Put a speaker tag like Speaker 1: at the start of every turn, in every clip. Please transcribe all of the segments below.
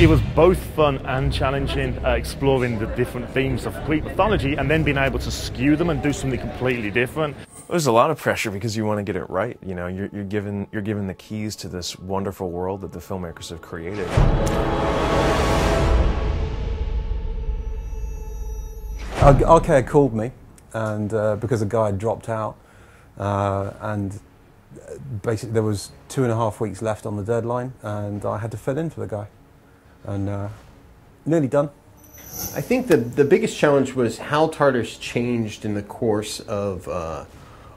Speaker 1: It was both fun and challenging, exploring the different themes of Greek mythology and then being able to skew them and do something completely different.
Speaker 2: There's a lot of pressure because you want to get it right. You know, you're given the keys to this wonderful world that the filmmakers have created.
Speaker 3: Arcade called me, and because a guy had dropped out, and basically there was 2.5 weeks left on the deadline, and I had to fill in for the guy, and nearly done.
Speaker 4: I think the biggest challenge was how TARDIS changed in the course of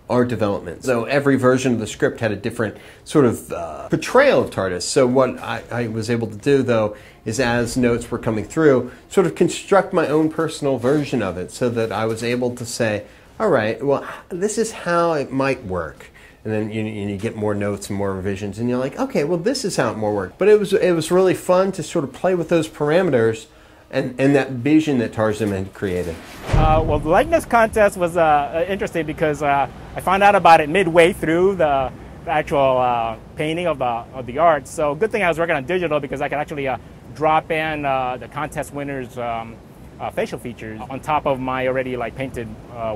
Speaker 4: our development. So every version of the script had a different sort of portrayal of TARDIS. So what I was able to do, though, is as notes were coming through, sort of construct my own personal version of it so that I was able to say, all right, well, this is how it might work. And then you get more notes and more revisions, and you're like, okay, well, this is how it more worked. But it was really fun to sort of play with those parameters and that vision that Tarzan had created.
Speaker 5: Well, the likeness contest was interesting because I found out about it midway through the actual painting of the art. So good thing I was working on digital because I could actually drop in the contest winners' facial features on top of my already painted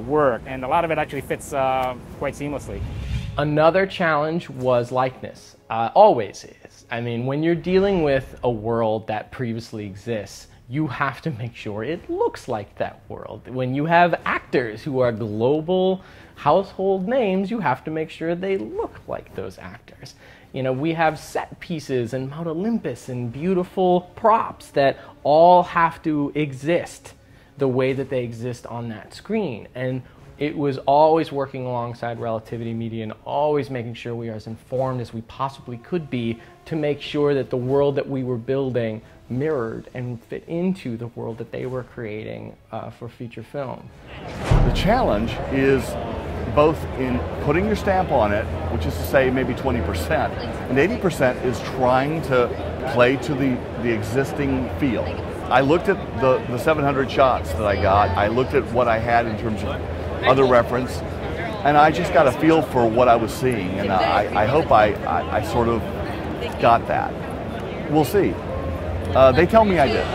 Speaker 5: work, and a lot of it actually fits quite seamlessly.
Speaker 6: Another challenge was likeness. Always is. I mean, when you're dealing with a world that previously exists, you have to make sure it looks like that world. When you have actors who are global household names, you have to make sure they look like those actors. You know, we have set pieces and Mount Olympus and beautiful props that all have to exist the way that they exist on that screen. And it was always working alongside Relativity Media and always making sure we are as informed as we possibly could be to make sure that the world that we were building mirrored and fit into the world that they were creating for feature film.
Speaker 7: The challenge is both in putting your stamp on it, which is to say maybe 20%, and 80% is trying to play to the existing feel. I looked at the 700 shots that I got, I looked at what I had in terms of other reference, and I just got a feel for what I was seeing, and I hope I sort of got that. We'll see. They tell me I did.